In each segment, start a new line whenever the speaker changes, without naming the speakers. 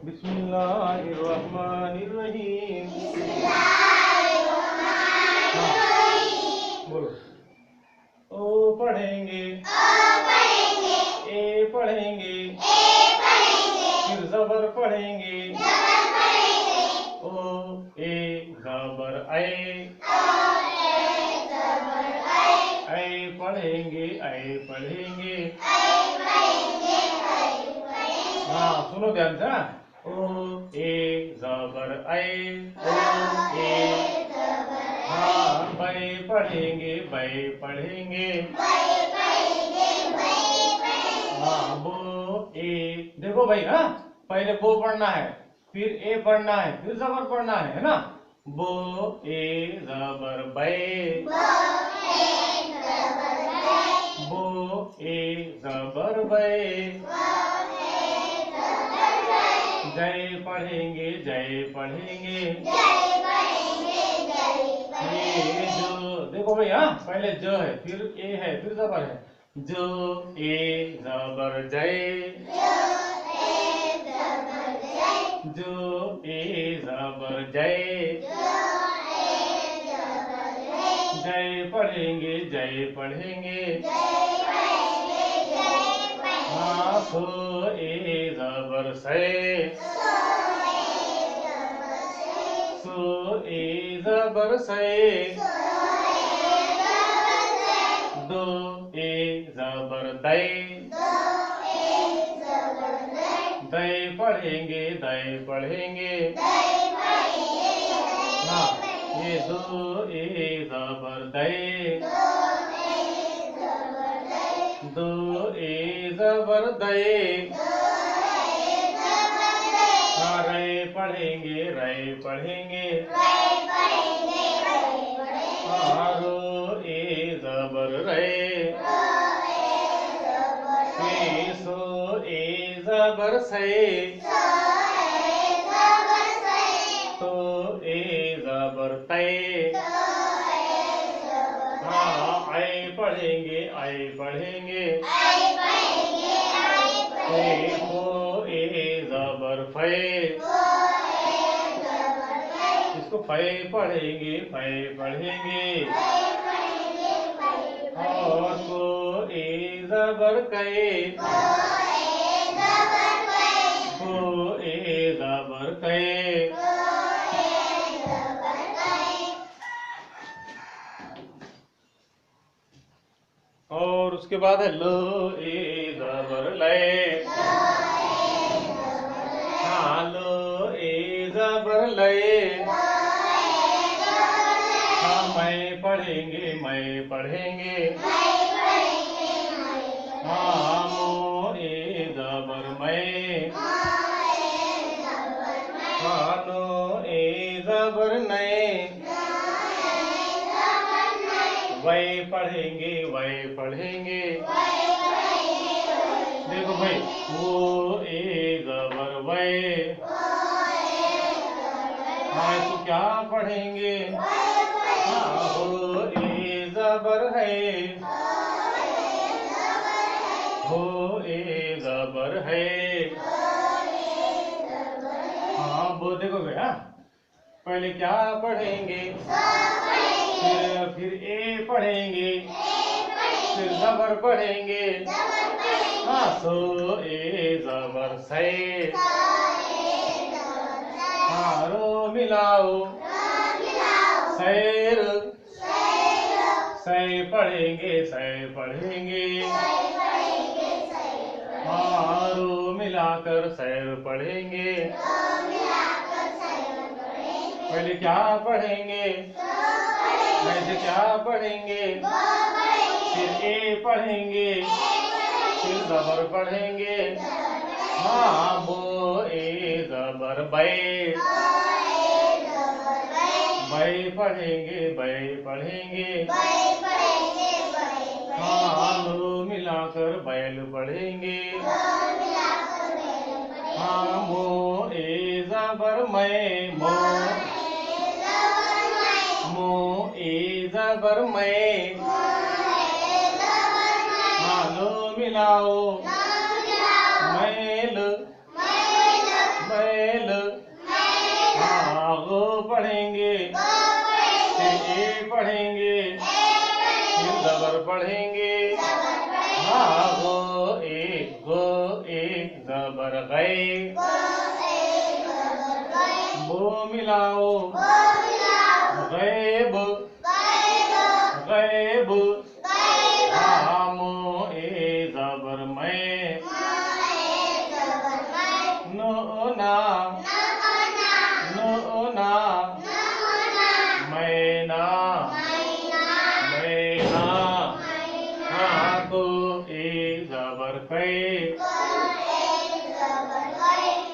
बिस्मिल्लाहिर्रहमानिर्रहीम। बोलो। ओ पढ़ेंगे, ए पढ़ेंगे, फिर जबर पढ़ेंगे, ओ ए जबर ऐ पढ़ेंगे, ऐ पढ़ेंगे। हाँ सुनो ध्यान से। ओ ए जबर ऐ, ओ ए। हाँ बै पढ़ेंगे, बै पढ़ेंगे। हाँ बो ए। देखो भाई, हाँ पहले बो पढ़ना है, फिर ए पढ़ना है, फिर जबर पढ़ना है ना। बो ए जबर बै, बो ए जबर बै। जय पढ़ेंगे, जय पढ़ेंगे। ये जो देखो भाई, हाँ पहले ज है, फिर ए है, फिर जबर है। जो ए जबर जय, जो ए जबर जय। जय पढ़ेंगे, जय पढ़ेंगे। हाँ सो ए जबर से, सो ए जबर से। दो ए जबर दै, दै पढ़ेंगे, दै पढ़ेंगे। हाँ ये दो ए जबर दै, दो ए जबर दै। हाँ रै पढ़ेंगे, रै पढ़ेंगे। हाँ रो ए जबर रै, सो ए जबर से। तो ए जबर तै। हाँ ऐ पढ़ेंगे, ऐ पढ़ेंगे। फो ए जबर फै, इसको फै पढ़ेंगे, फै पढ़ेंगे। और को ए जबर कै, को ए जबर कै। और उसके बाद है लो ए जबर लै। हाँ लो ए जबर लै। हाँ मैं पढ़ेंगे, मैं पढ़ेंगे। हाँ मो ए जबर मैं, हाँ नो ए जबर नै। वै पढ़ेंगे, वै पढ़ेंगे। देखो भाई, वो ए जबर वै। हाँ इसको क्या पढ़ेंगे? हाँ हो ए जबर है, हो ए जबर है। हाँ वो देखो भैया, पहले क्या पढ़ेंगे, फिर ए पढ़ेंगे, फिर जबर पढ़ेंगे। हाँ सो ए जबर से। हाँ रो मिलाओ, सैर, सै पढ़ेंगे, सै पढ़ेंगे। हाँ रो मिलाकर सैर पढ़ेंगे। पहले क्या पढ़ेंगे, वैसे क्या पढ़ेंगे, फिर ए पढ़ेंगे, फिर जबर पढ़ेंगे। हाँ बो ए जबर बै, बै पढ़ेंगे, बै पढ़ेंगे। हाँ लो मिलाकर बैल पढ़ेंगे। हाँ मो ए जबर मैं, मो, मो ए जबर मैं। हाँ लो मिलाओ, मैल, जबर गए, बो मिलाओ, गैब, गैब, मो ए जबर मैं, नो ना, नो ना, मैना, मैना, को ए जबर कै,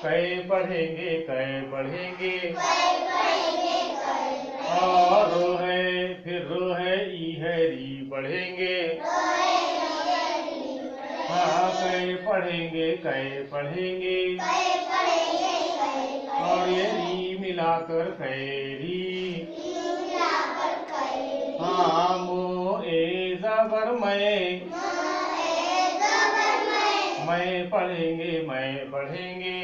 कै पढ़ेंगे, कै पढ़ेंगे, और रो है, फिर रो है, ई है, री पढ़ेंगे, हाँ कै पढ़ेंगे, कै पढ़ेंगे, और ये री मिलाकर कैरी, हाँ मो ए जबर मैं पढ़ेंगे, मैं पढ़ेंगे,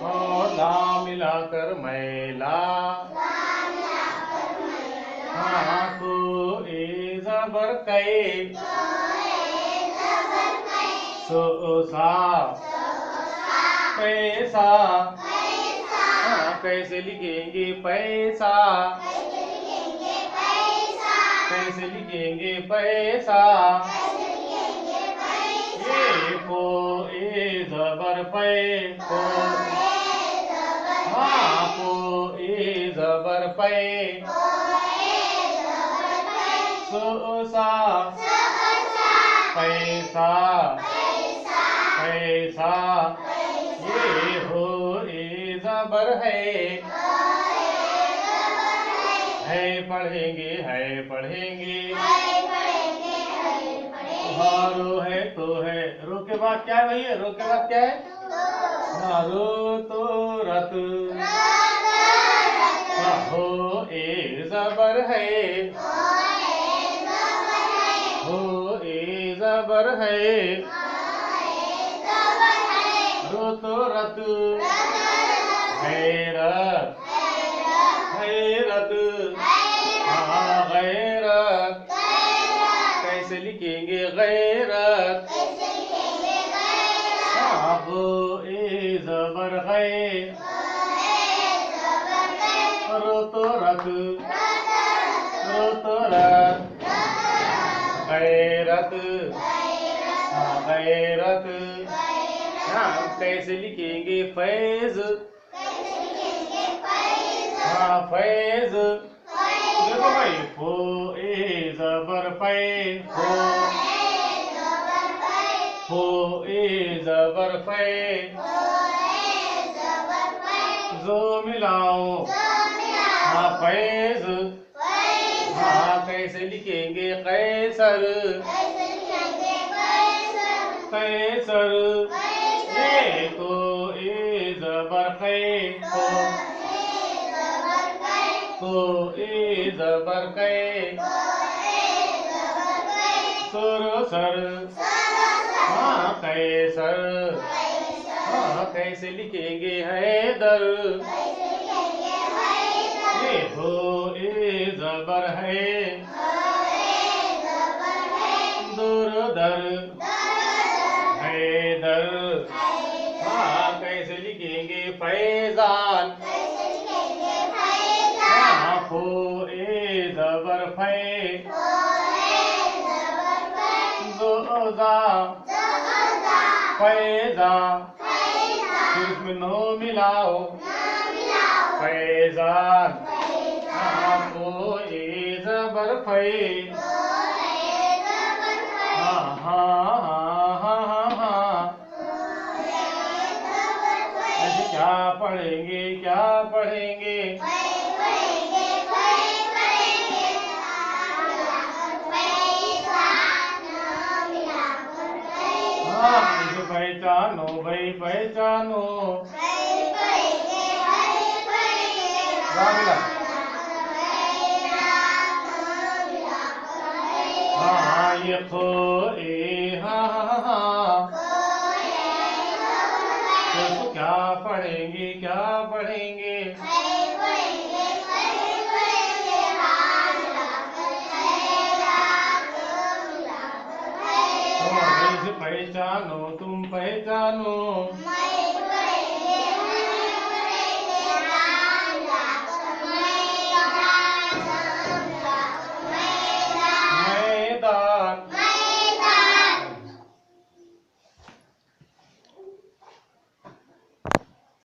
और ला मिलाकर मैला, हाँ को ए जबर कै, सो सा, पैसा, हाँ कैसे लिखेंगे पैसा, कैसे लिखेंगे पैसा, ये को ए जबर पै, को, हाँ को ए जबर पै, सो सा, पैसा, पैसा, ये हो ए जबर है पढ़ेंगे, है पढ़ेंगे, हाँ रो है तो है, रो के बाद क्या है भैया, रो के बाद क्या है, हाँ रो तो रत, हाँ हो ए जबर है, हो ए जबर है, रो तो रत, हैरत, हैरत, हाँ गैरत, कैसे लिखेंगे गैरत, हाँ हो ए जबर गै, रो तो रत, रो तो रत, गैरत, हाँ गैरत, हाँ कैसे लिखेंगे फैज, हाँ फैज, देखो भाई फो ए जबर पै, फो ए जबर पै, जो मिलाओ, हाँ फैज, हाँ कैसे लिखेंगे कैसर, कैसर, ये को ए जबर कै, को ए जबर कै, सुर सर, हाँ कैसर, हाँ कैसे लिखेंगे हैदर, ये हो ए जबर है, दुरदर, हैदर, हाँ कैसे लिखेंगे फैजान, हाँ फो ए जबर फै, जोजा, फैजा, फिर इसमें नो मिलाओ, फैजान, हाँ फो ए जबर फै, हाँ हाँ हाँ हाँ हाँ, ऐसे क्या पढ़ेंगे, क्या पढ़ेंगे, हाँ इसे पहचानो भाई पहचानो, हाँ ये खो ए हाँ हाँ हाँ, तो इसको क्या पढ़ेंगे, क्या पढ़ेंगे, इसे पहचानो तुम पहचानो।